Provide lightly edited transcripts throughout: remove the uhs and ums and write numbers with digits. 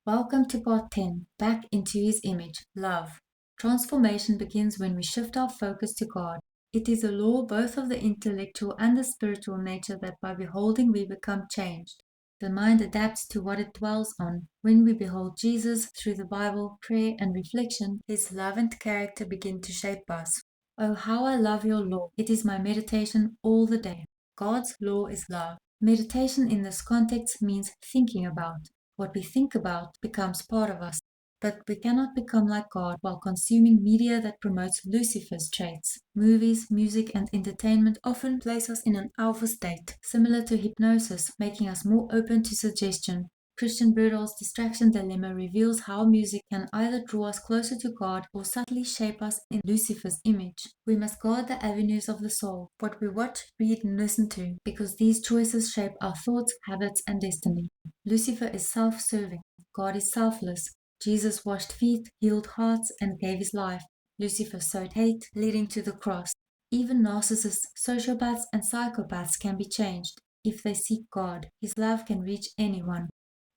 Welcome to part 10, Back into His Image, Love. Transformation begins when we shift our focus to God. It is a law both of the intellectual and the spiritual nature that by beholding we become changed. The mind adapts to what it dwells on. When we behold Jesus through the Bible, prayer, and reflection, His love and character begin to shape us. Oh, how I love your law! It is my meditation all the day. God's law is love. Meditation in this context means thinking about. What we think about becomes part of us, but we cannot become like God while consuming media that promotes Lucifer's traits. Movies, music, and entertainment often place us in an alpha state, similar to hypnosis, making us more open to suggestion. Christian Birdall's distraction dilemma reveals how music can either draw us closer to God or subtly shape us in Lucifer's image. We must guard the avenues of the soul, what we watch, read, and listen to, because these choices shape our thoughts, habits, and destiny. Lucifer is self-serving. God is selfless. Jesus washed feet, healed hearts, and gave his life. Lucifer sowed hate, leading to the cross. Even narcissists, sociopaths, and psychopaths can be changed if they seek God. His love can reach anyone.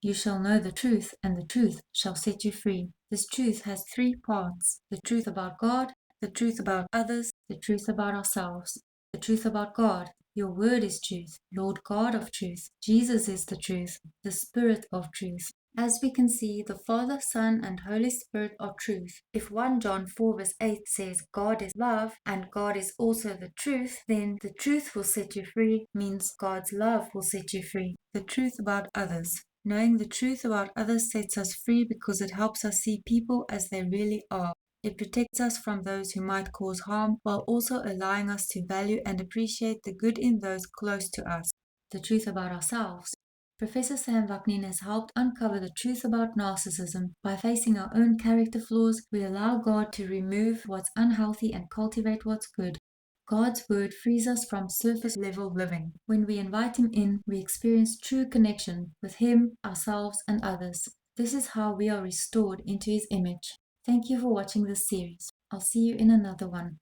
You shall know the truth, and the truth shall set you free. This truth has three parts: the truth about God, the truth about others, the truth about ourselves. The truth about God. Your word is truth, Lord God of truth. Jesus is the truth, the Spirit of truth. As we can see, the Father, Son, and Holy Spirit are truth. If 1 John 4 verse 8 says God is love and God is also the truth, then the truth will set you free means God's love will set you free. The truth about others. Knowing the truth about others sets us free because it helps us see people as they really are. It protects us from those who might cause harm while also allowing us to value and appreciate the good in those close to us. The truth about ourselves. Professor Sam Vaknin has helped uncover the truth about narcissism. By facing our own character flaws, we allow God to remove what's unhealthy and cultivate what's good. God's word frees us from surface level living. When we invite Him in, we experience true connection with Him, ourselves, and others. This is how we are restored into His image. Thank you for watching this series. I'll see you in another one.